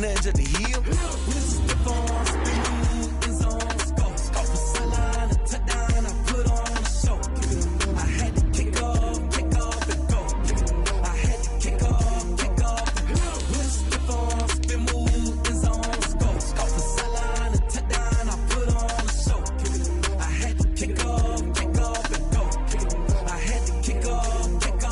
the edge of the hill. Stiff on, spin, in zones, go. Off the sideline, a touchdown, I put on a show. I had to kick off and go. I had to kick off and go. Stiff on, spin, move, in zones, go. Off the sideline, a touchdown, I put on a show. I had to kick off and go. I had to kick off and go.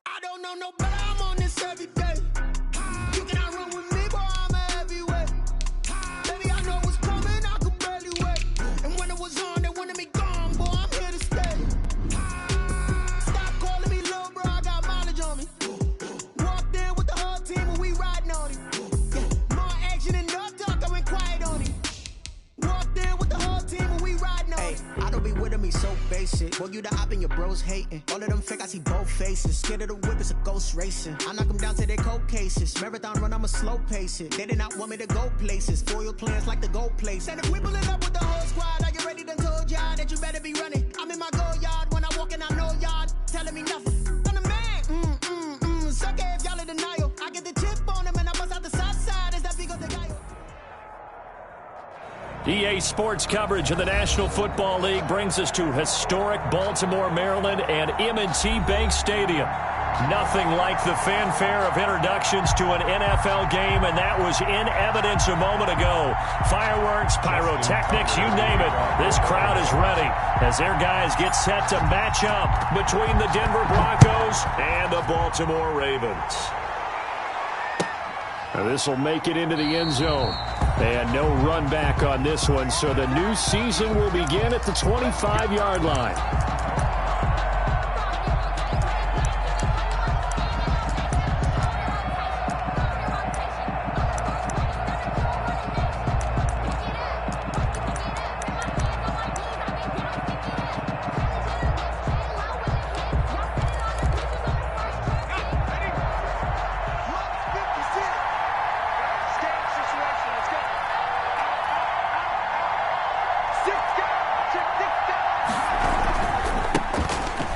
I don't know no better, I'm on this every day. You cannot run with me, boy, I'm a heavyweight. Baby, I know what's coming, I could barely wait. And when it was on, they wanted me gone, boy, I'm here to stay. Stop calling me little bro, I got mileage on me. Walked in with the whole team and we riding on it. More action and no talk, I went quiet on it. Walked in with the whole team and we riding on it. I don't be with him, he's so basic. Boy, you the op and your bros hating. All of them fake, I see both faces. Scared of the whip, it's a ghost racing. I knock them down to their cold cases. Marathon run, I'ma slow pace it. They did not want me to go places. Foil plans like the gold place. And if we pulling up with the whole squad, are you ready to told y'all that you better be running? I'm in my go yard when I walk in, I know y'all telling me nothing. I'm the man, sucker if y'all in denial. I get the chip on them and I bust out the south side. Is that big of the guy? EA Sports coverage of the National Football League brings us to historic Baltimore, Maryland, and M&T Bank Stadium. Nothing like the fanfare of introductions to an NFL game, and that was in evidence a moment ago. Fireworks, pyrotechnics, you name it. This crowd is ready as their guys get set to match up between the Denver Broncos and the Baltimore Ravens. This will make it into the end zone. And no run back on this one, so the new season will begin at the 25-yard line.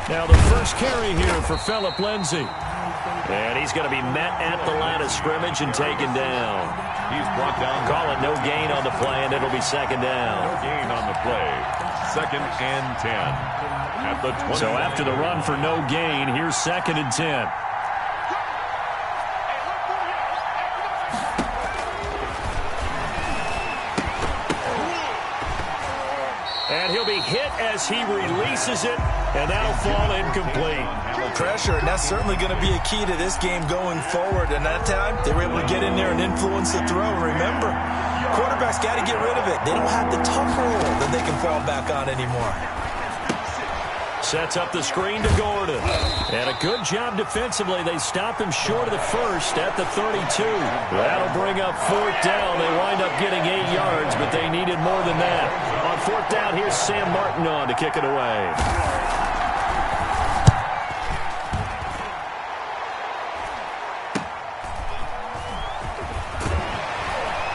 Now the first carry here for Phillip Lindsay. And he's going to be met at the line of scrimmage and taken down. He's brought down. Call it no gain on the play, and it'll be second down. No gain on the play. 2nd and 10. At the 20. So after the run for no gain, here's 2nd and 10. And he'll be hit as he releases it, and that'll fall incomplete. Pressure, and that's certainly going to be a key to this game going forward. And that time, they were able to get in there and influence the throw. Remember, quarterbacks got to get rid of it. They don't have the tough roll that they can fall back on anymore. Sets up the screen to Gordon. And a good job defensively. They stop him short of the first at the 32. That'll bring up 4th down. They wind up getting 8 yards, but they needed more than that. On 4th down, here's Sam Martin on to kick it away.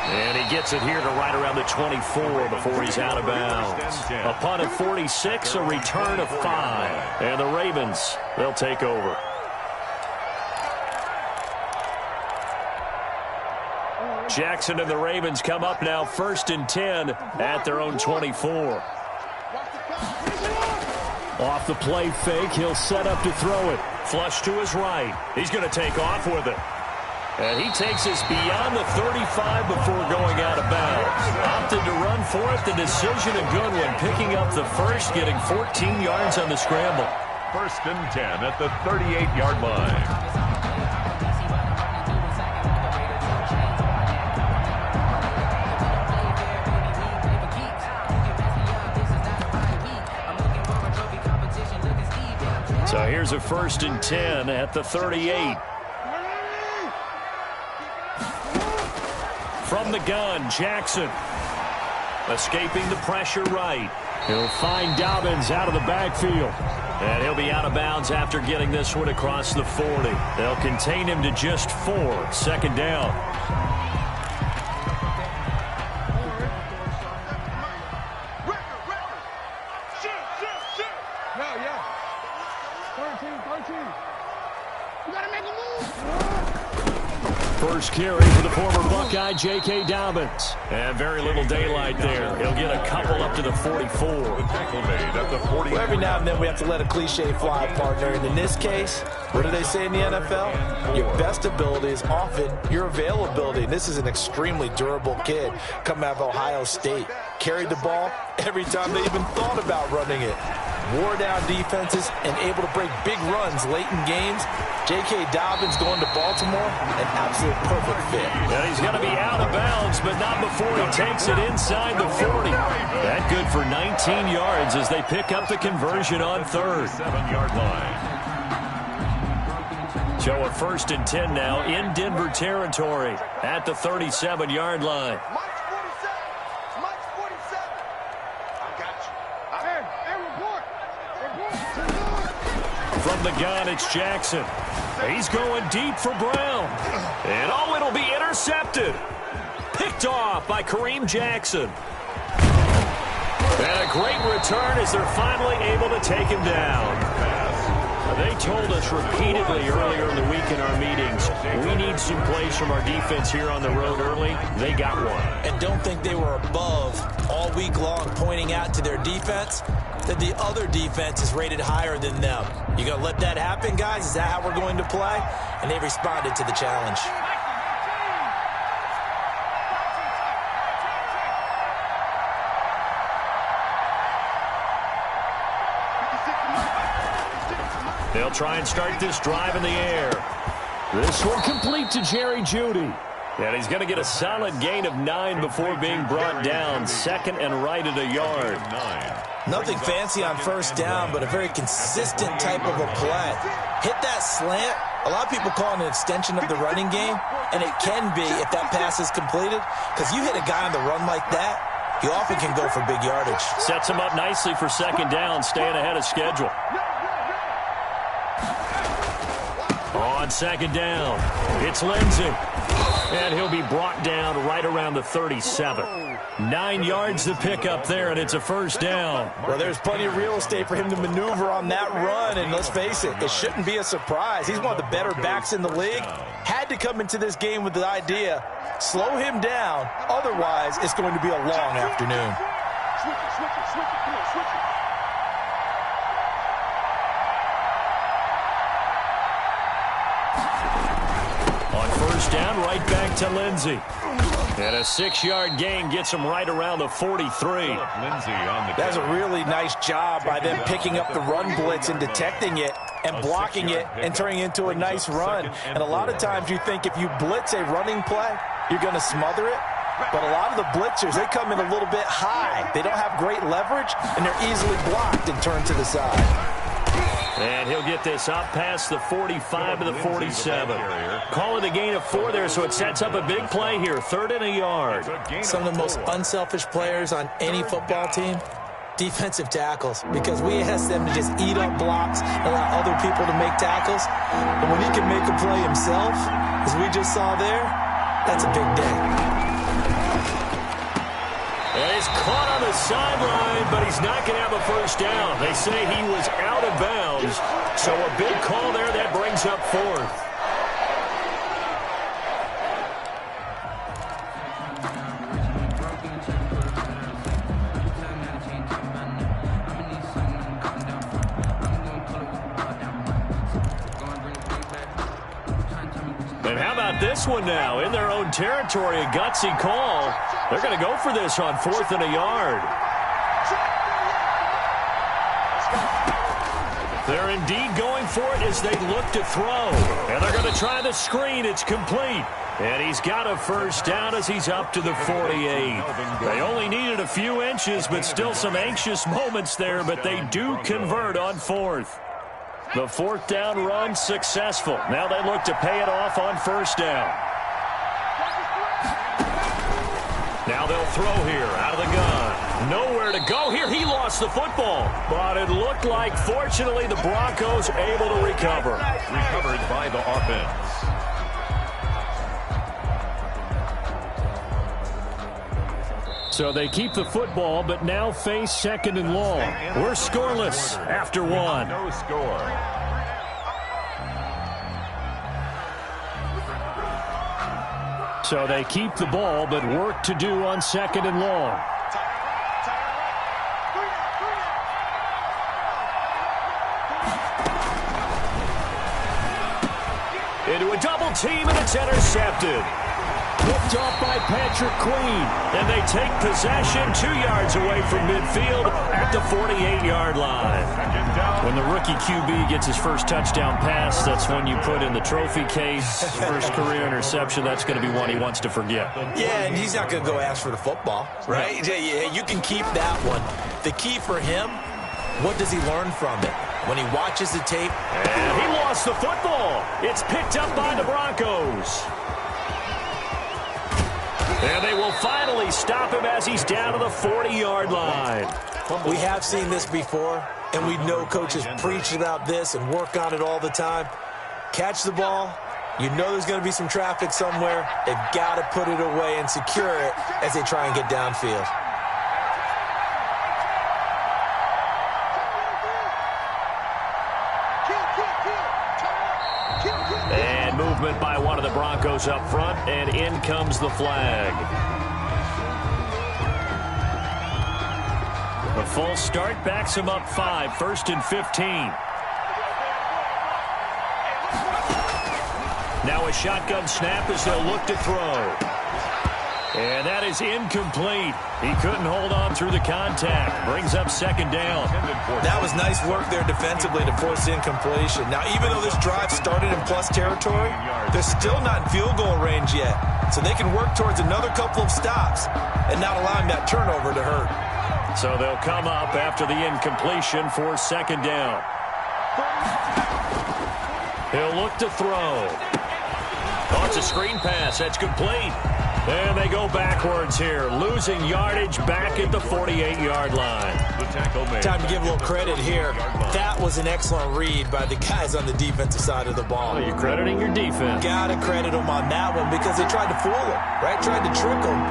And he gets it here to right around the 24 before he's out of bounds. A punt of 46, a return of 5. And the Ravens, they'll take over. Jackson and the Ravens come up now 1st and 10 at their own 24. Off the play fake, he'll set up to throw it. Flush to his right. He's going to take off with it. And he takes us beyond the 35 before going out of bounds. Opted to run for it. The decision a good one. Picking up the first, getting 14 yards on the scramble. 1st and 10 at the 38-yard line. So here's here's a 1st and 10 at the 38. From the gun, Jackson. Escaping the pressure right. He'll find Dobbins out of the backfield. And he'll be out of bounds after getting this one across the 40. They'll contain him to just 4. 2nd down. First carry for the former Buckeye, J.K. Dobbins. And very little daylight there. He'll get a couple up to the 44. Well, every now and then we have to let a cliche fly, partner. And in this case, what do they say in the NFL? Your best ability is often your availability. And this is an extremely durable kid coming out of Ohio State. Carried the ball every time they even thought about running it. Wore down defenses and able to break big runs late in games. J.K. Dobbins going to Baltimore, an absolute perfect fit. And he's going to be out of bounds, but not before he takes it inside the 40. That good for 19 yards as they pick up the conversion on 3rd. 7-yard line. So a 1st and 10 now in Denver territory at the 37-yard line. From the gun, it's Jackson. He's going deep for Brown. And oh, it'll be intercepted. Picked off by Kareem Jackson. And a great return as they're finally able to take him down. They told us repeatedly earlier in the week in our meetings, we need some plays from our defense here on the road early. They got one. And don't think they were above all week long pointing out to their defense that the other defense is rated higher than them. You going to let that happen, guys? Is that how we're going to play? And they responded to the challenge. They'll try and start this drive in the air. This one complete to Jerry Jeudy. And he's going to get a solid gain of 9 before being brought down. 2nd and right at a yard. Nothing fancy on 1st down, but a very consistent type of a play. Hit that slant. A lot of people call it an extension of the running game, and it can be if that pass is completed, because you hit a guy on the run like that, you often can go for big yardage. Sets him up nicely for 2nd down, staying ahead of schedule. On 2nd down, it's Lindsey. And he'll be brought down right around the 37. 9 yards to pick up there, and it's a 1st down. Well, there's plenty of real estate for him to maneuver on that run, and let's face it, it shouldn't be a surprise. He's one of the better backs in the league. Had to come into this game with the idea, slow him down, otherwise it's going to be a long afternoon. On 1st down, right back to Lindsey. And a 6-yard gain gets him right around the 43. That's a really nice job by them picking up the run blitz and detecting it and blocking it and turning it into a nice run. And a lot of times you think if you blitz a running play, you're going to smother it. But a lot of the blitzers, they come in a little bit high. They don't have great leverage, and they're easily blocked and turned to the side. And he'll get this up past the 45 to the 47. Call it a gain of 4 there, so it sets up a big play here. 3rd and a yard. Some of the most unselfish players on any football team, defensive tackles, because we ask them to just eat up blocks and allow other people to make tackles. But when he can make a play himself, as we just saw there, that's a big day. And he's caught on the sideline, but he's not going to have a 1st down. They say he was out of bounds, so a big call there that brings up 4th. And how about this one now? In their own territory, a gutsy call. They're going to go for this on 4th and a yard. They're indeed going for it as they look to throw. And they're going to try the screen. It's complete. And he's got a 1st down as he's up to the 48. They only needed a few inches, but still some anxious moments there, but they do convert on 4th. The fourth down run successful. Now they look to pay it off on first down. Now they'll throw here out of the gun. Nowhere to go here. He lost the football. But it looked like, fortunately, the Broncos able to recover. Recovered by the offense. So they keep the football, but now face second and long. We're scoreless after one. No score. So they keep the ball, but work to do on second and long. Into a double team, and it's intercepted. Picked off by Patrick Queen. And they take possession 2 yards away from midfield at the 48-yard line. When the rookie QB gets his first touchdown pass, that's when you put in the trophy case. First career interception, that's going to be one he wants to forget. Yeah, and he's not going to go ask for the football, right? Yeah, you can keep that one. The key for him, what does he learn from it? When he watches the tape. And he lost the football. It's picked up by the Broncos. And they will finally stop him as he's down to the 40-yard line. We have seen this before, and we know coaches preach about this and work on it all the time. Catch the ball. You know there's going to be some traffic somewhere. They've got to put it away and secure it as they try and get downfield. And movement by one of the Broncos up front, and in comes the flag. The full start backs him up 5, 1st and 15. Now a shotgun snap as they'll look to throw. And that is incomplete. He couldn't hold on through the contact. Brings up second down. That was nice work there defensively to force incompletion. Now, even though this drive started in plus territory, they're still not in field goal range yet. So they can work towards another couple of stops and not allowing that turnover to hurt. So they'll come up after the incompletion for second down. He'll look to throw. Oh, it's a screen pass. That's complete. And they go backwards here, losing yardage back at the 48-yard line. The tackle made. Time to give a little credit here. That was an excellent read by the guys on the defensive side of the ball. Oh, you're crediting your defense. Gotta credit them on that one because they tried to fool him, right? Tried to trick him,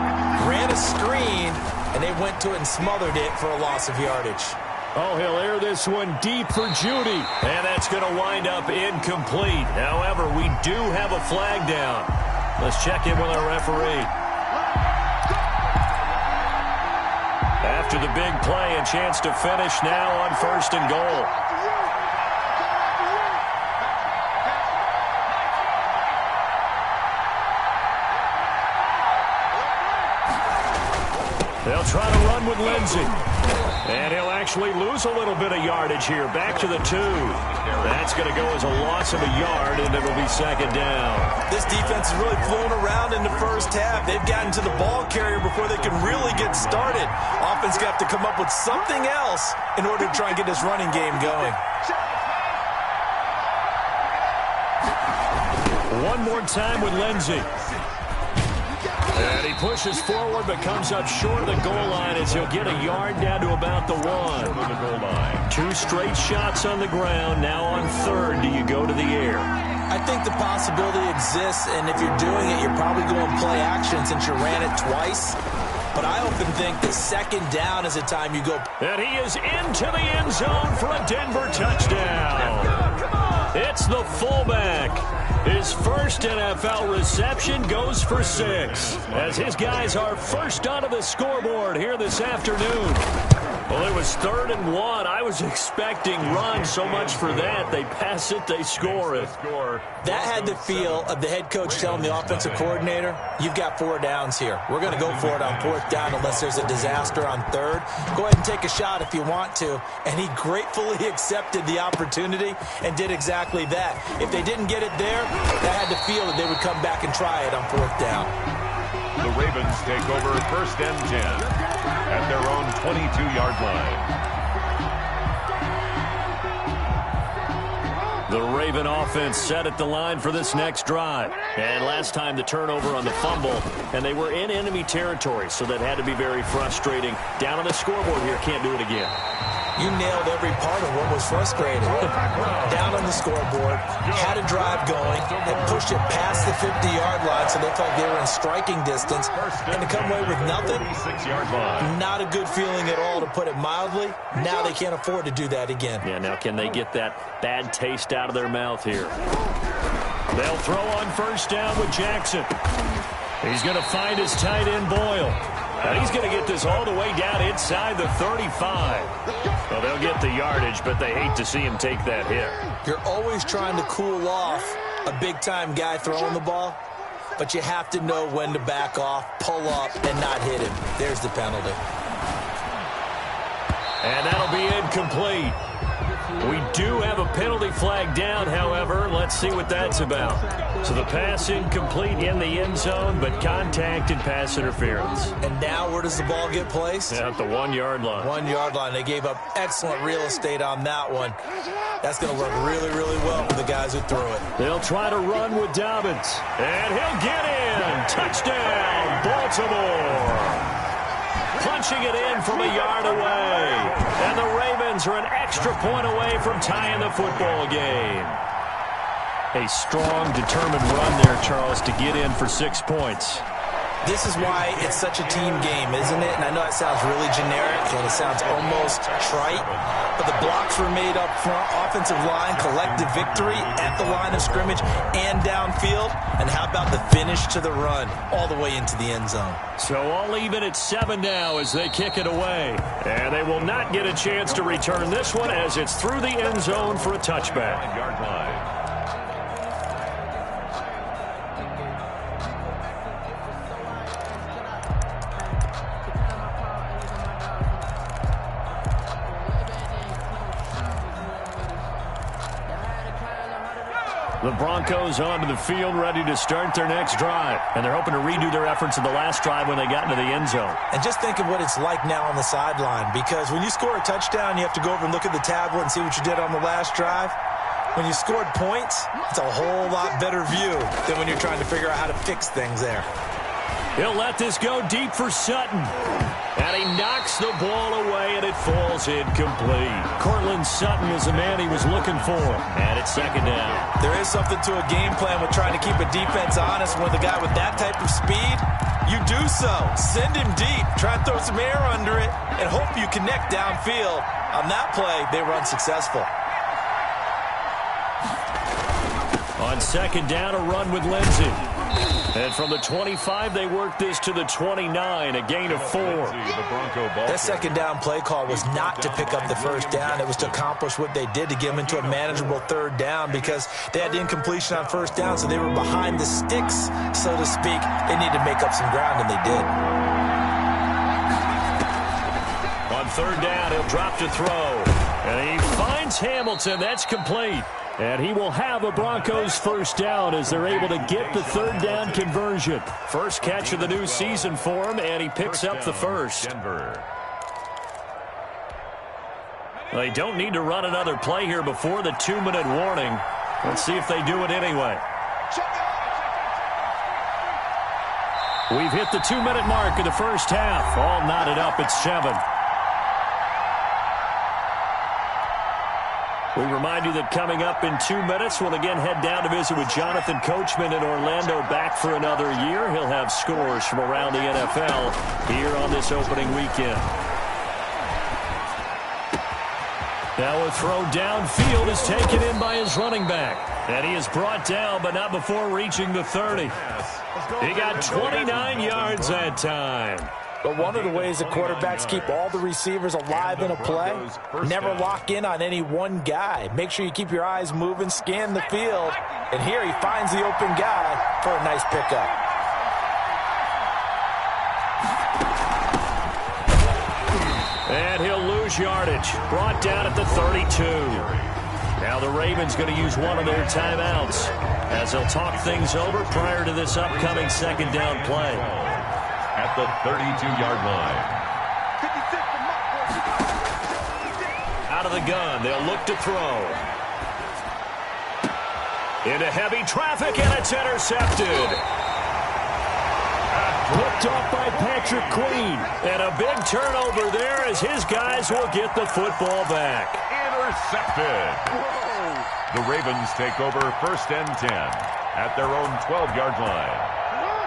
ran a screen, and they went to it and smothered it for a loss of yardage. Oh, he'll air this one deep for Judy. And that's going to wind up incomplete. However, we do have a flag down. Let's check in with our referee. After the big play, a chance to finish now on 1st and goal. They'll try to run with Lindsey. And he'll actually lose a little bit of yardage here. Back to the 2. That's going to go as a loss of a yard, and it'll be second down. This defense is really flown around in the first half. They've gotten to the ball carrier before they can really get started. Offense got to come up with something else in order to try and get this running game going. One more time with Lindsey. And he pushes forward but comes up short of the goal line as he'll get a yard down to about the 1. The goal line. 2 straight shots on the ground. Now on 3rd, do you go to the air? I think the possibility exists, and if you're doing it, you're probably going play action since you ran it twice. But I often think that second down is a time you go. And he is into the end zone for a Denver touchdown. It's the fullback. His first NFL reception goes for 6, as his guys are first onto the scoreboard here this afternoon. Well, it was 3rd and 1. I was expecting runs, so much for that. They pass it, they score it. That had the feel of the head coach telling the offensive coordinator, you've got 4 downs here. We're going to go for it on 4th down unless there's a disaster on 3rd. Go ahead and take a shot if you want to. And he gratefully accepted the opportunity and did exactly that. If they didn't get it there, that had the feel that they would come back and try it on 4th down. The Ravens take over 1st and 10 at their own 22-yard line. The Raven offense set at the line for this next drive. And last time the turnover on the fumble, and they were in enemy territory, so that had to be very frustrating. Down on the scoreboard here, can't do it again. You nailed every part of what was frustrating. Down on the scoreboard, had a drive going, and pushed it past the 50-yard line so they felt they were in striking distance. And to come away with nothing, not a good feeling at all, to put it mildly. Now they can't afford to do that again. Yeah, now can they get that bad taste out of their mouth here? They'll throw on first down with Jackson. He's going to find his tight end, Boyle. And he's going to get this all the way down inside the 35. Well, they'll get the yardage, but they hate to see him take that hit. You're always trying to cool off a big-time guy throwing the ball, but you have to know when to back off, pull up, and not hit him. There's the penalty. And that'll be incomplete. We do have a penalty flag down, however. Let's see what that's about. So the pass incomplete in the end zone, but contact and pass interference. And now where does the ball get placed? At the 1-yard line. 1-yard line. They gave up excellent real estate on that one. That's going to work really, really well for the guys who threw it. They'll try to run with Dobbins. And he'll get in. Touchdown, Baltimore. Punching it in from a yard away. And the Ravens are an extra point away from tying the football game. A strong, determined run there, Charles, to get in for 6 points. This is why it's such a team game, isn't it? And I know it sounds really generic and it sounds almost trite, but the blocks were made up front, offensive line, collective victory at the line of scrimmage and downfield. And how about the finish to the run all the way into the end zone? So all even at 7 now as they kick it away. And they will not get a chance to return this one as it's through the end zone for a touchback. 9-yard line. The Broncos onto the field, ready to start their next drive. And they're hoping to redo their efforts in the last drive when they got into the end zone. And just think of what it's like now on the sideline, because when you score a touchdown, you have to go over and look at the tablet and see what you did on the last drive. When you scored points, it's a whole lot better view than when you're trying to figure out how to fix things there. He'll let this go deep for Sutton. And he knocks the ball away, and it falls incomplete. Cortland Sutton was the man he was looking for. And it's second down. There is something to a game plan with trying to keep a defense honest. When the guy with that type of speed, you do so. Send him deep. Try and throw some air under it, and hope you connect downfield. On that play, they run successful. On second down, a run with Lindsey. And from the 25, they work this to the 29, a gain of 4. That second down play call was not to pick up the first down. It was to accomplish what they did, to get them into a manageable third down, because they had incompletion on first down, so they were behind the sticks, so to speak. They needed to make up some ground, and they did. On third down, he'll drop to throw. And he finds Hamilton. That's complete. And he will have a Broncos first down as they're able to get the third down conversion. First catch of the new season for him, and he picks up the first. Denver. They don't need to run another play here before the 2-minute warning. Let's see if they do it anyway. We've hit the 2-minute mark of the first half. All knotted up at 7. We remind you that coming up in 2 minutes, we'll again head down to visit with Jonathan Coachman in Orlando, back for another year. He'll have scores from around the NFL here on this opening weekend. Now a throw downfield is taken in by his running back. And he is brought down, but not before reaching the 30. He got 29 yards that time. But one of the ways that quarterbacks keep all the receivers alive in a play, never lock in on any one guy. Make sure you keep your eyes moving, scan the field. And here he finds the open guy for a nice pickup. And he'll lose yardage. Brought down at the 32. Now the Ravens going to use one of their timeouts as they'll talk things over prior to this upcoming second down play. At the 32-yard line. Out of the gun, they'll look to throw. Into heavy traffic, and it's intercepted. Picked off by Patrick Queen. And a big turnover there as his guys will get the football back. Intercepted. Whoa. The Ravens take over 1st and 10 at their own 12-yard line.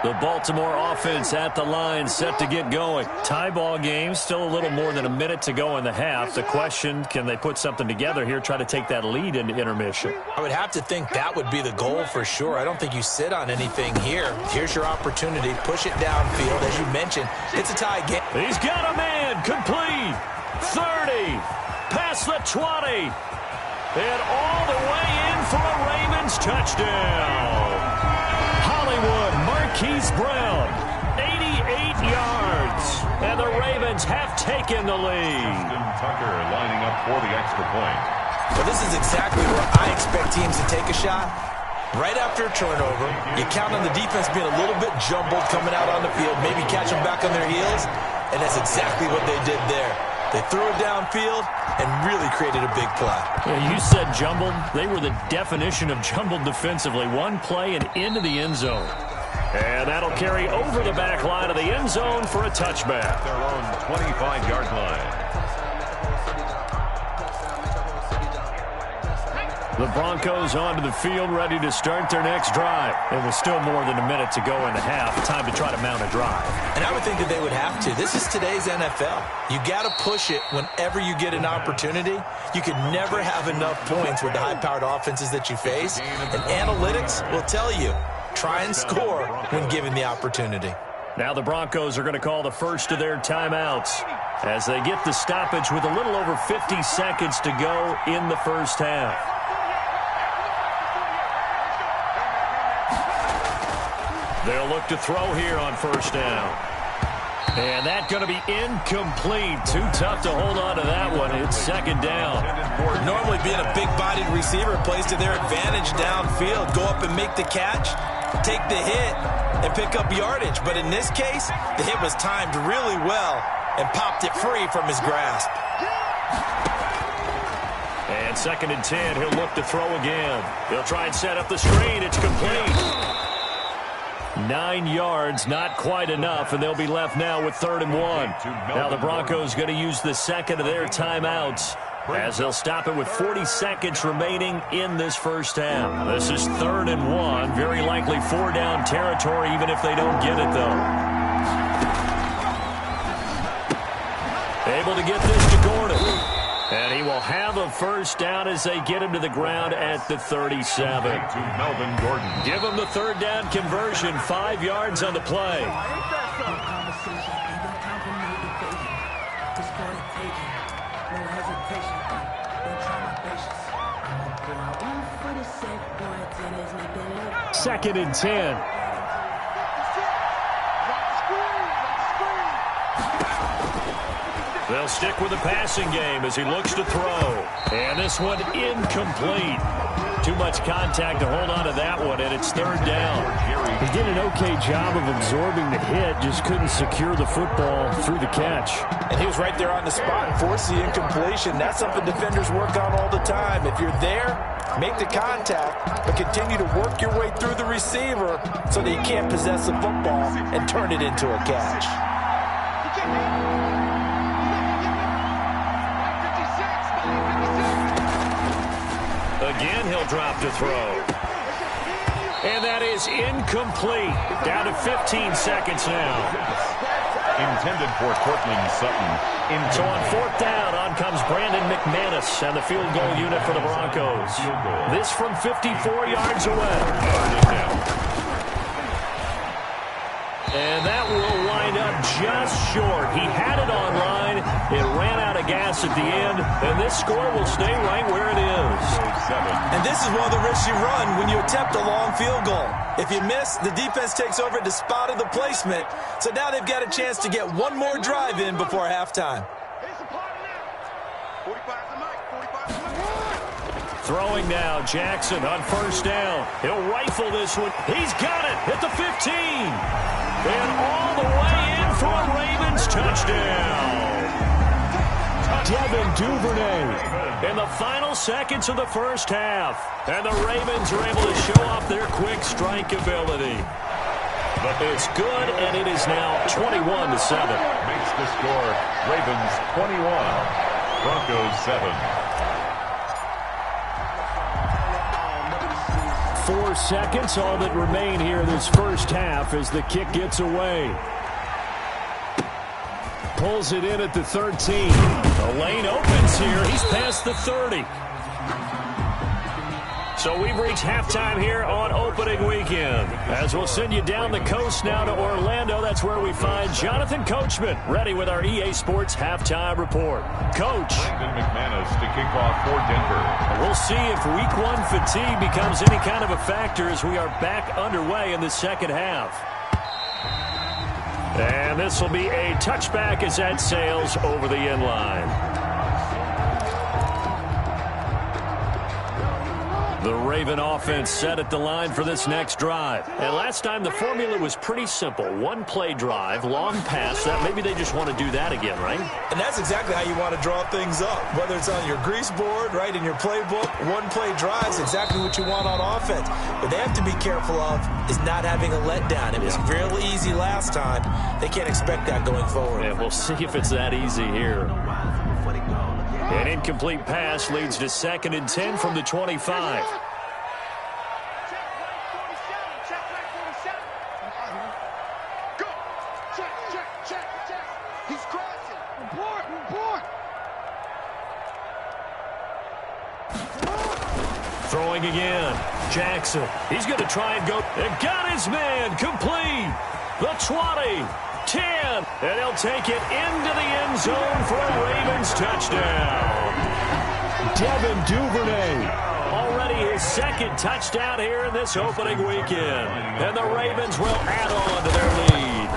The Baltimore offense at the line, set to get going. Tie ball game, still a little more than a minute to go in the half. The question, can they put something together here, try to take that lead into intermission? I would have to think that would be the goal for sure. I don't think you sit on anything here. Here's your opportunity. Push it downfield. As you mentioned, it's a tie game. He's got a man. Complete. 30. Past the 20. And all the way in for a Ravens touchdown. Hollywood Marquise Brown, 88 yards. And the Ravens have taken the lead. Tucker lining up for the extra point. Well, this is exactly where I expect teams to take a shot. Right after a turnover, you count on the defense being a little bit jumbled coming out on the field, maybe catch them back on their heels, and that's exactly what they did there. They threw it downfield and really created a big play. Yeah, you said jumbled. They were the definition of jumbled defensively. One play and into the end zone. And that'll carry over the back line of the end zone for a touchback. Their own 25-yard line. The Broncos onto the field, ready to start their next drive. And with still more than a minute to go in the half, time to try to mount a drive. And I would think that they would have to. This is today's NFL. You got to push it whenever you get an opportunity. You can never have enough points with the high-powered offenses that you face. And analytics will tell you, try and score when given the opportunity. Now the Broncos are going to call the first of their timeouts as they get the stoppage with a little over 50 seconds to go in the first half. They'll look to throw here on first down. And that's going to be incomplete. Too tough to hold on to that one. It's second down. Normally being a big-bodied receiver plays to their advantage downfield. Go up and make the catch, take the hit, and pick up yardage. But in this case, the hit was timed really well and popped it free from his grasp. And second and 10, he'll look to throw again. He'll try and set up the screen. It's complete. 9 yards, not quite enough, and they'll be left now with 3rd and 1. Now the Broncos going to use the second of their timeouts as they'll stop it with 40 seconds remaining in this first half. This is 3rd and 1, very likely 4-down territory even if they don't get it, though. Able to get this to Gordon. And he will have a first down as they get him to the ground at the 37. To Melvin Gordon. Give him the 3rd down conversion, 5 yards on the play. Second and 10. They'll stick with the passing game as he looks to throw. And this one incomplete. Too much contact to hold on to that one, and it's 3rd down. He did an okay job of absorbing the hit, just couldn't secure the football through the catch. And he was right there on the spot and forced the incompletion. That's something defenders work on all the time. If you're there, make the contact, but continue to work your way through the receiver so that he can't possess the football and turn it into a catch. Again, he'll drop to throw. And that is incomplete. Down to 15 seconds now. Intended for Cortland Sutton. So on 4th down, on comes Brandon McManus and the field goal unit for the Broncos. This from 54 yards away. And that will wind up just short. He had it on line. It ran out of gas at the end, and this score will stay right where it is. And this is one of the risks you run when you attempt a long field goal. If you miss, the defense takes over at the spot of the placement. So now they've got a chance to get one more drive in before halftime. Throwing now, Jackson on 1st down. He'll rifle this one. He's got it at the 15. And all the way in for a Ravens touchdown. Devin Duvernay in the final seconds of the first half. And the Ravens are able to show off their quick strike ability. It's good, and it is now 21-7. Makes the score Ravens 21, Broncos 7. 4 seconds, all that remain here this first half as the kick gets away. Pulls it in at the 13. The lane opens here. He's past the 30. So we've reached halftime here on opening weekend. As we'll send you down the coast now to Orlando. That's where we find Jonathan Coachman ready with our EA Sports halftime report. Coach. Brandon McManus to kick off for Denver. We'll see if week 1 fatigue becomes any kind of a factor as we are back underway in the second half. And this will be a touchback as that sails over the end line. The Raven offense set at the line for this next drive. And last time the formula was pretty simple. 1-play drive, long pass. That maybe they just want to do that again, right? And that's exactly how you want to draw things up. Whether it's on your grease board, right, in your playbook, 1-play drive is exactly what you want on offense. What they have to be careful of is not having a letdown. It was real easy last time. They can't expect that going forward. Yeah, we'll see if it's that easy here. An incomplete pass leads to 2nd and 10 from the 25. Throwing again. Jackson. He's going to try and go. And got his man complete. The 20. 10. And he'll take it into the end zone for a Ravens touchdown. Devin Duvernay. Already his 2nd touchdown here in this opening weekend. And the Ravens will add on to their lead.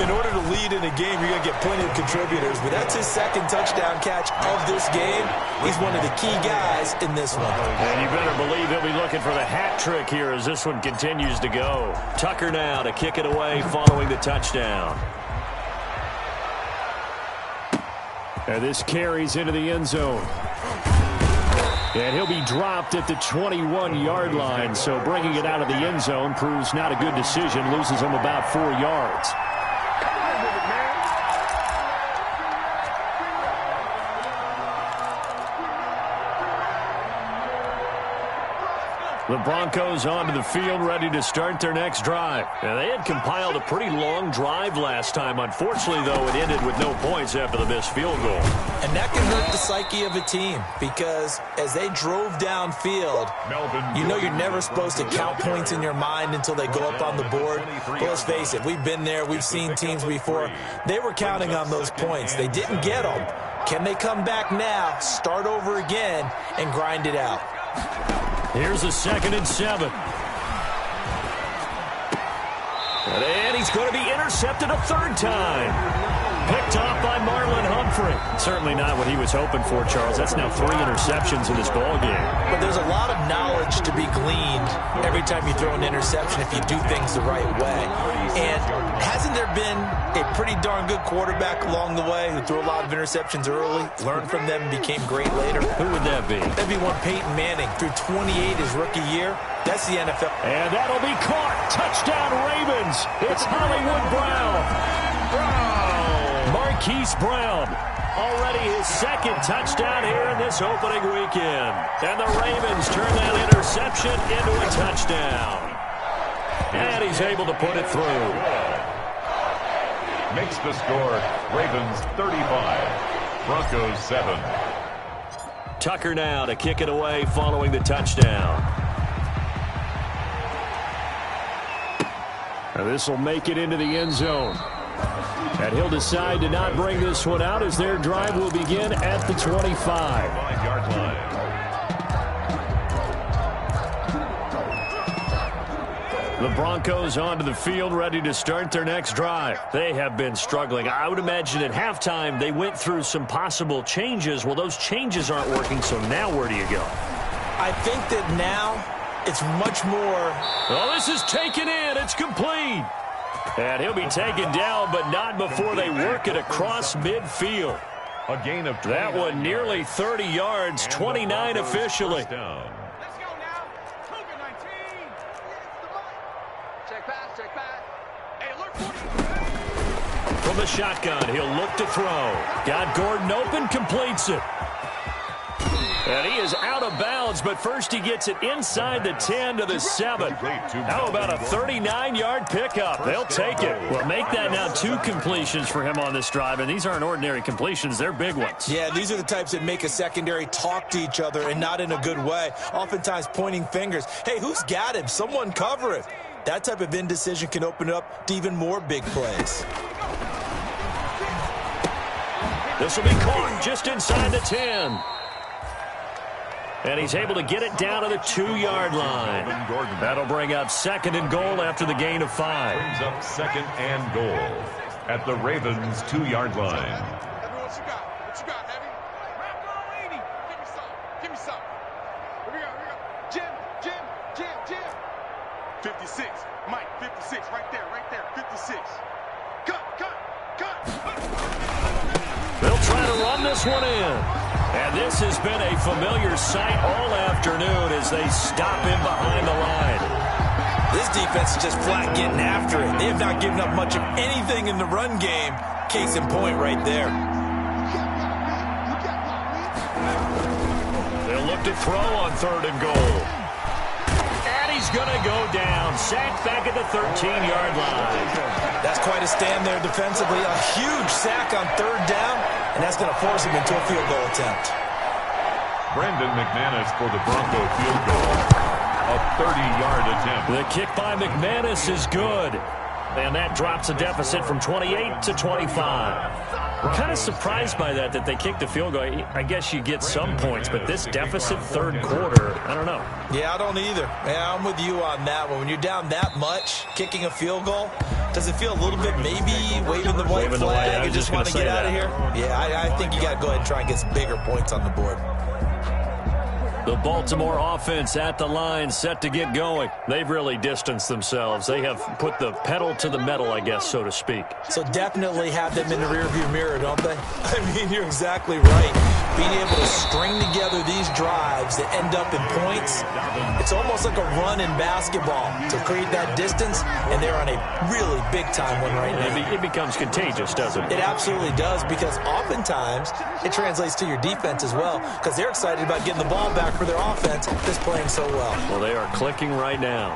In order to lead in a game, you're going to get plenty of contributors, but that's his 2nd touchdown catch of this game. He's one of the key guys in this one. And you better believe he'll be looking for the hat trick here as this one continues to go. Tucker now to kick it away following the touchdown. And this carries into the end zone. And he'll be dropped at the 21-yard line, so bringing it out of the end zone proves not a good decision, loses him about 4 yards. The Broncos onto the field, ready to start their next drive. And they had compiled a pretty long drive last time. Unfortunately, though, it ended with no points after the missed field goal. And that can hurt the psyche of a team because as they drove downfield, you know you're never supposed to count points in your mind until they go up on the board. But let's face it, we've been there. We've seen teams before. They were counting on those points. They didn't get them. Can they come back now, start over again, and grind it out? Here's a 2nd and 7. And he's going to be intercepted a 3rd time. Picked off by Marlon Humphrey. Certainly not what he was hoping for, Charles. That's now 3 interceptions in this ball game. But there's a lot of knowledge to be gleaned every time you throw an interception if you do things the right way. And hasn't there been a pretty darn good quarterback along the way who threw a lot of interceptions early, learned from them, and became great later? Who would that be? That'd be one Peyton Manning. Threw 28 his rookie year. That's the NFL. And that'll be caught. Touchdown Ravens. It's Hollywood Brown. Marquise Brown. Already his 2nd touchdown here in this opening weekend. And the Ravens turn that interception into a touchdown. And he's able to put it through. Makes the score Ravens 35, Broncos 7. Tucker now to kick it away following the touchdown. And this will make it into the end zone. And he'll decide to not bring this one out as their drive will begin at the 25. 5-yard line. The Broncos onto the field, ready to start their next drive. They have been struggling. I would imagine at halftime they went through some possible changes. Well, those changes aren't working, so now where do you go? I think that now it's much more. Oh, this is taken in. It's complete. And he'll be taken down, but not before they work it across midfield. A gain of 29 That one nearly 30 yards, 29 officially. Let's go now. Cougar 19. Check pass. Hey, alert 40. From the shotgun, he'll look to throw. Got Gordon open, completes it. And he is out of bounds, but first he gets it inside the 10 to the 7. How about a 39-yard pickup? They'll take it. Well, make that now 2 completions for him on this drive, and these aren't ordinary completions. They're big ones. Yeah, these are the types that make a secondary talk to each other and not in a good way. Oftentimes pointing fingers. Hey, who's got him? Someone cover him. That type of indecision can open it up to even more big plays. This will be caught just inside the 10. And he's able to get it down to the 2-yard line. That'll bring up 2nd and goal after the gain of 5. Brings up 2nd and goal at the Ravens' 2-yard line. Everyone, what you got? What you got, Heavy? Rocco 80. Give me some. Here we go. Jim. 56. Mike, 56. Right there. 56. Cut. They'll try to run this one in. And this has been a familiar sight all afternoon as they stop him behind the line. This defense is just flat getting after it. They have not given up much of anything in the run game. Case in point right there. They'll look to throw on 3rd and goal. And he's going to go down. Sacked back at the 13-yard line. That's quite a stand there defensively. A huge sack on 3rd down, and that's going to force him into a field goal attempt. Brandon McManus for the Bronco field goal. A 30-yard attempt. The kick by McManus is good. And that drops the deficit from 28 to 25. We're kind of surprised by that they kicked the field goal. I guess you get some points, but this deficit 3rd quarter, I don't know. Yeah, I don't either. Yeah, I'm with you on that one. When you're down that much, kicking a field goal, does it feel a little bit maybe waving the white flag and just want to get out of here? Yeah, I think you got to go ahead and try and get some bigger points on the board. The Baltimore offense at the line, set to get going. They've really distanced themselves. They have put the pedal to the metal, I guess, so to speak. So definitely have them in the rearview mirror, don't they? I mean, you're exactly right. Being able to string together these drives that end up in points, it's almost like a run in basketball to create that distance, and they're on a really big-time one right now. It becomes contagious, doesn't it? It absolutely does, because oftentimes it translates to your defense as well, because they're excited about getting the ball back for their offense that's playing so well. Well, they are clicking right now.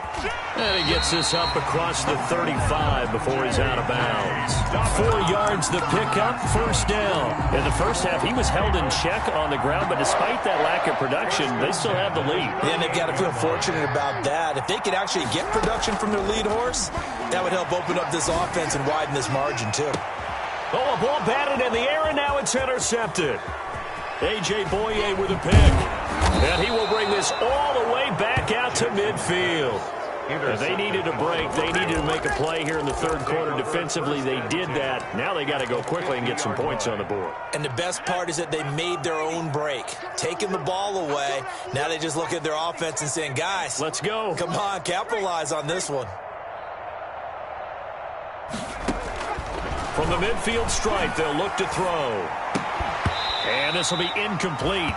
And he gets this up across the 35 before he's out of bounds. 4 yards the pickup, 1st down. In the first half, he was held in check on the ground, but despite that lack of production, they still have the lead. Yeah, and they've got to feel fortunate about that. If they could actually get production from their lead horse, that would help open up this offense and widen this margin, too. Oh, a ball batted in the air, and now it's intercepted. A.J. Boye with a pick. And he will bring this all the way back out to midfield. And they needed a break. They needed to make a play here in the 3rd quarter. Defensively, they did that. Now they got to go quickly and get some points on the board. And the best part is that they made their own break, taking the ball away. Now they just look at their offense and saying, guys, let's go. Come on, capitalize on this one. From the midfield stripe, they'll look to throw. And this will be incomplete.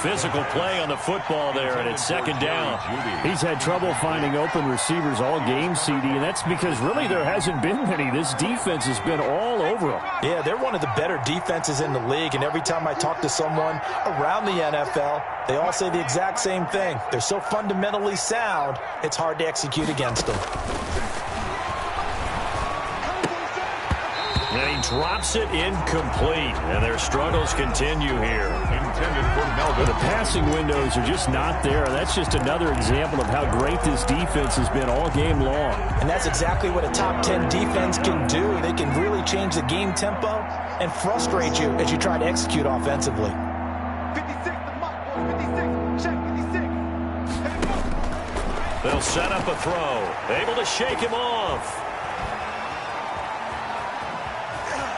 Physical play on the football there, and it's 2nd down. He's had trouble finding open receivers all game, CD, and that's because really there hasn't been many. This defense has been all over them. Yeah, they're one of the better defenses in the league, and every time I talk to someone around the NFL, they all say the exact same thing. They're so fundamentally sound, it's hard to execute against them. And he drops it incomplete, and their struggles continue here. Intended for Melvin. The passing windows are just not there. That's just another example of how great this defense has been all game long. And that's exactly what a top 10 defense can do. They can really change the game tempo and frustrate you as you try to execute offensively. 56, the mark, boys. 56, check 56. They'll set up a throw. Able to shake him off.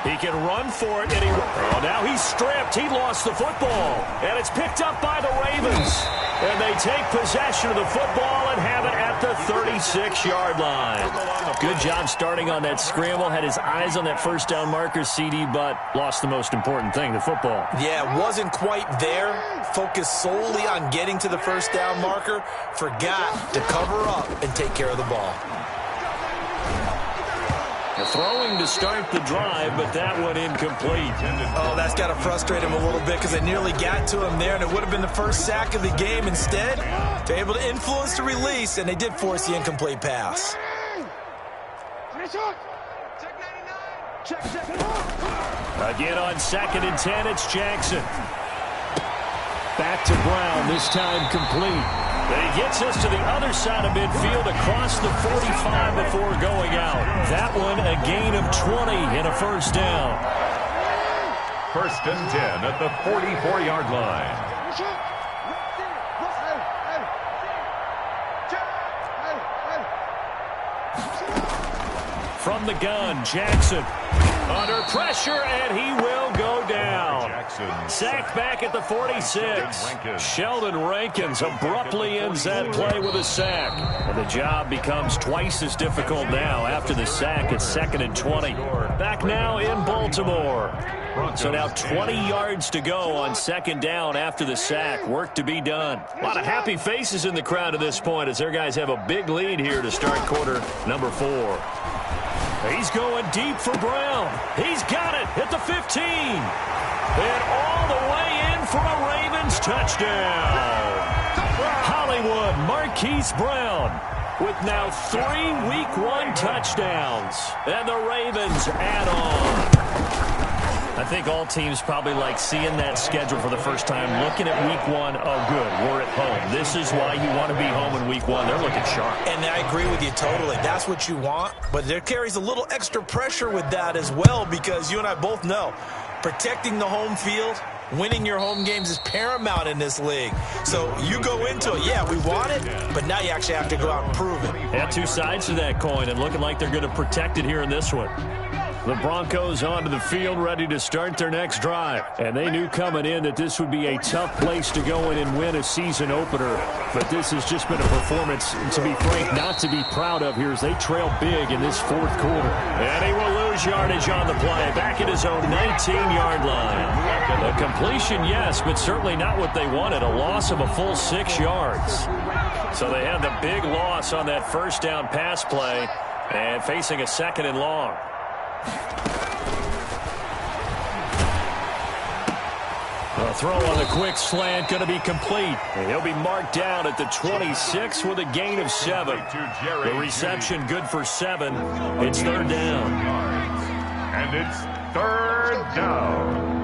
He can run for it, and now he's stripped. He lost the football, and it's picked up by the Ravens. And they take possession of the football and have it at at the 36-yard line. Good job starting on that scramble. Had his eyes on that first down marker, CD, but lost the most important thing, the football. Yeah, wasn't quite there. Focused solely on getting to the first down marker. Forgot to cover up and take care of the ball. Throwing to start the drive, but that one incomplete. Oh, that's got to frustrate him a little bit because they nearly got to him there, and it would have been the first sack of the game. Instead, they're able to influence the release, and they did force the incomplete pass. Again on 2nd and 10, it's Jackson. Back to Brown, this time complete. But he gets us to the other side of midfield across the 45 before going out. That one a gain of 20 and a first down. 1st and 10 at the 44-yard line. From the gun, Jackson under pressure, and he will go down. Sacked back at the 46. Sheldon Rankins abruptly ends that play with a sack. And the job becomes twice as difficult now after the sack. It's 2nd and 20. Back now in Baltimore. So now 20 yards to go on 2nd down after the sack. Work to be done. A lot of happy faces in the crowd at this point as their guys have a big lead here to start quarter number 4. He's going deep for Brown. He's got it at the 15. And all the way in for a Ravens touchdown. Hollywood Marquise Brown with now 3 Week 1 touchdowns. And the Ravens add on. I think all teams probably like seeing that schedule for the first time, looking at Week 1. Oh, good, we're at home. This is why you want to be home in Week 1. They're looking sharp. And I agree with you totally. That's what you want. But there carries a little extra pressure with that as well because you and I both know protecting the home field, winning your home games is paramount in this league. So you go into it, yeah, we want it, but now you actually have to go out and prove it. Yeah, two sides to that coin, and looking like they're going to protect it here in this one. The Broncos onto the field, ready to start their next drive. And they knew coming in that this would be a tough place to go in and win a season opener. But this has just been a performance, to be frank, not to be proud of here as they trail big in this 4th quarter. And he will lose yardage on the play, back at his own 19-yard line. A completion, yes, but certainly not what they wanted. A loss of a full 6 yards. So they had the big loss on that first down pass play and facing a 2nd and long. The throw on the quick slant going to be complete. And he'll be marked down at the 26 with a gain of 7. The reception good for 7. It's 3rd down. And it's 3rd down.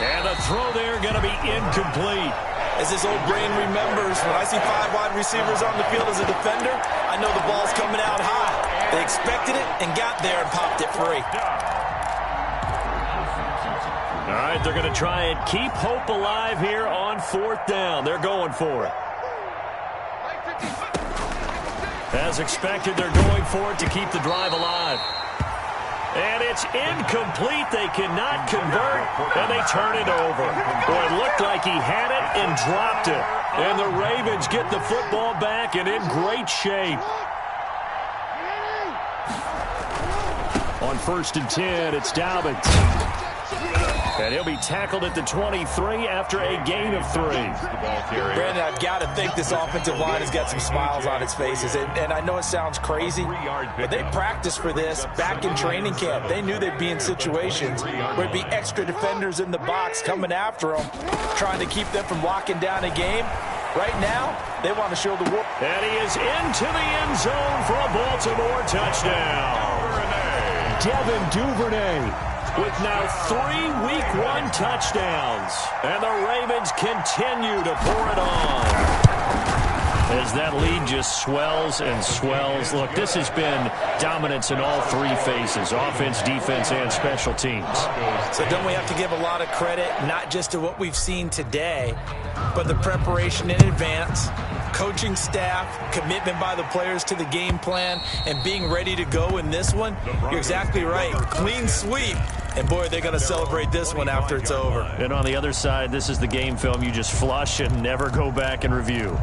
And the throw there going to be incomplete. As his old brain remembers, when I see 5 wide receivers on the field as a defender, I know the ball's coming out high. They expected it and got there and popped it free. All right, they're going to try and keep hope alive here on 4th down. They're going for it. As expected, they're going for it to keep the drive alive. And it's incomplete. They cannot convert, and they turn it over. Boy, it looked like he had it and dropped it. And the Ravens get the football back and in great shape. On 1st and 10, it's Dobbins. And he'll be tackled at the 23 after a gain of 3. Brandon, I've got to think this offensive line has got some smiles on its faces. And I know it sounds crazy, but they practiced for this back in training camp. They knew they'd be in situations where there'd be extra defenders in the box coming after them, trying to keep them from locking down a game. Right now, they want to show the world. And he is into the end zone for a Baltimore touchdown. Devin Duvernay with now 3 Week 1 touchdowns. And the Ravens continue to pour it on. as that lead just swells and swells. Look, this has been dominance in all three phases, offense, defense, and special teams. So don't we have to give a lot of credit, not just to what we've seen today, but the preparation in advance, coaching staff, commitment by the players to the game plan, and being ready to go in this one? You're exactly right. Clean sweep. And, boy, they're going to celebrate this one after it's over. And on the other side, this is the game film you just flush and never go back and review.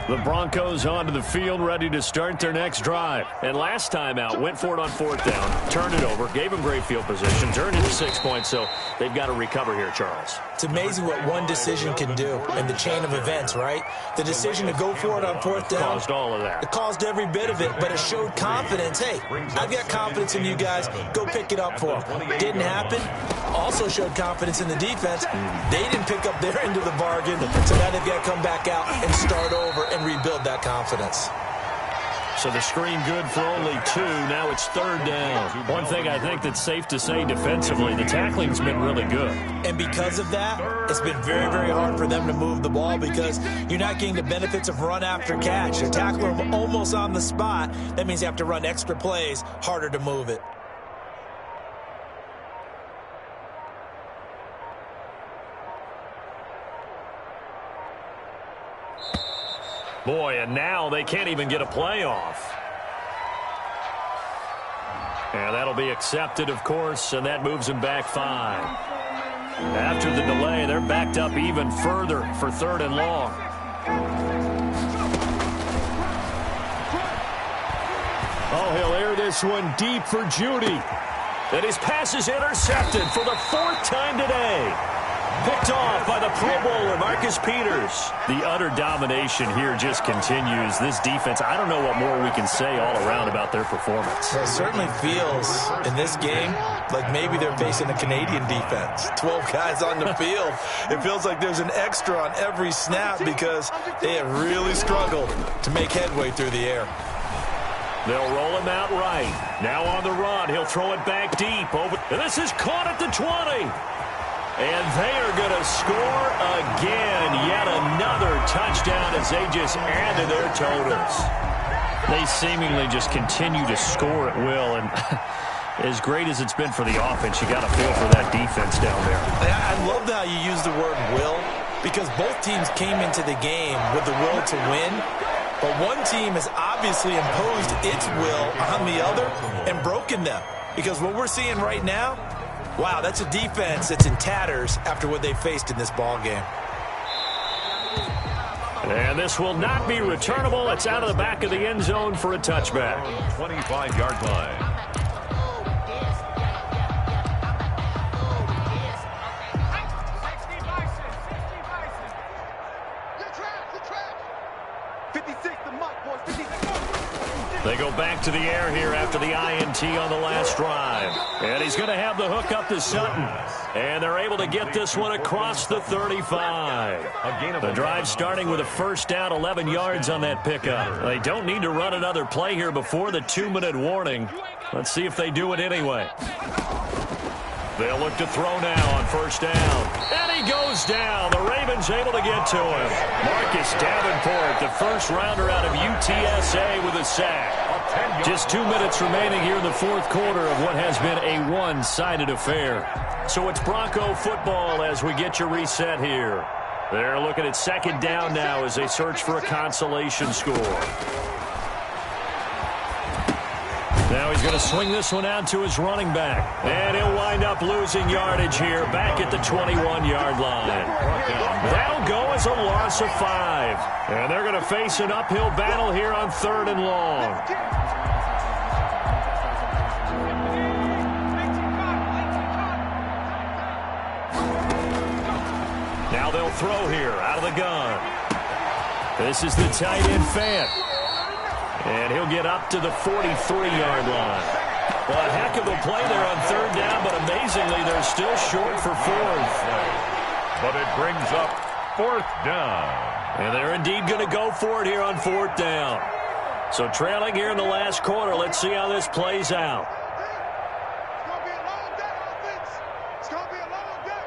The Broncos onto the field, ready to start their next drive. And last time out, went for it on 4th down, turned it over, gave them great field position, turned into 6 points, so they've got to recover here, Charles. It's amazing what one decision can do in the chain of events, right? The decision to go for it on 4th down. Caused all of that. It caused every bit of it, but it showed confidence. Hey, I've got confidence in you guys. Go pick it up for them. Didn't happen. Also showed confidence in the defense. They didn't pick up their end of the bargain, so now they've got to come back out and start over and rebuild that confidence. So the screen good for only 2. Now it's 3rd down. One thing I think that's safe to say defensively, the tackling's been really good. And because of that, it's been very, very hard for them to move the ball because you're not getting the benefits of run after catch. You're tackling them almost on the spot. That means you have to run extra plays, harder to move it. Boy, and now they can't even get a playoff. And that'll be accepted, of course, and that moves them back 5. After the delay, they're backed up even further for 3rd and long. Oh, he'll air this one deep for Judy. And his pass is intercepted for the 4th time today. Picked off by the Pro Bowler, Marcus Peters. The utter domination here just continues. This defense, I don't know what more we can say all around about their performance. Well, it certainly feels in this game like maybe they're facing a Canadian defense. 12 guys on the field. It feels like there's an extra on every snap because they have really struggled to make headway through the air. They'll roll him out right. Now on the run. He'll throw it back deep. And this is caught at the 20. And they are going to score again. Yet another touchdown as they just add to their totals. They seemingly just continue to score at will. And as great as it's been for the offense, you got to feel for that defense down there. I love how you use the word will because both teams came into the game with the will to win. But one team has obviously imposed its will on the other and broken them. Because what we're seeing right now, wow, that's a defense that's in tatters after what they faced in this ball game. And this will not be returnable. It's out of the back of the end zone for a touchback. 25-yard line. They go back to the air here after the INT on the last drive. And he's going to have the hook up to Sutton. And they're able to get this one across the 35. The drive starting with a 1st down, 11 yards on that pickup. They don't need to run another play here before the 2-minute warning. Let's see if they do it anyway. They'll look to throw now on 1st down. And he goes down. The Ravens able to get to him. Marcus Davenport, the first-rounder out of UTSA with a sack. Just 2 minutes remaining here in the 4th quarter of what has been a one-sided affair. So it's Bronco football as we get your reset here. They're looking at 2nd down now as they search for a consolation score. Now he's going to swing this one out to his running back. And he'll wind up losing yardage here back at the 21-yard line. That'll go as a loss of 5. And they're going to face an uphill battle here on 3rd and long. Now they'll throw here out of the gun. This is the tight end Fant. And he'll get up to the 43-yard line. Well, a heck of a play there on 3rd down, but amazingly, they're still short for 4th. But it brings up 4th down. And they're indeed going to go for it here on 4th down. So trailing here in the last quarter, let's see how this plays out. It's going to be a long day, offense. It's going to be a long day.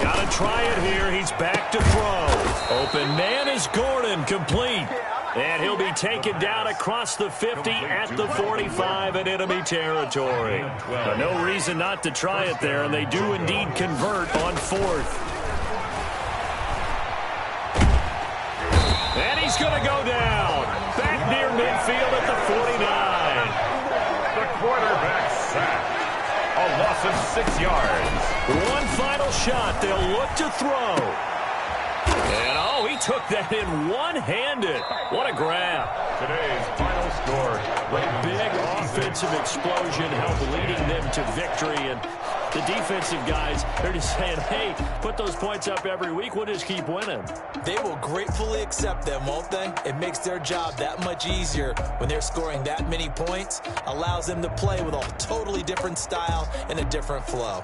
Got Gonna try it here. He's back to throw. Open man is Gordon, complete. And he'll be taken down across the 50 at the 45 in enemy territory. No reason not to try it there, and they do indeed convert on fourth. And he's going to go down. Back near midfield at the 49. The quarterback sacked. A loss of 6 yards. One final shot. They'll look to throw. And, oh, he took that in one-handed. What a grab. Today's final score. A big offensive explosion helped leading them to victory. And the defensive guys, they're just saying, hey, put those points up every week. We'll just keep winning. They will gratefully accept them, won't they? It makes their job that much easier when they're scoring that many points. Allows them to play with a totally different style and a different flow.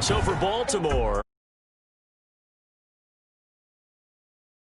So for Baltimore,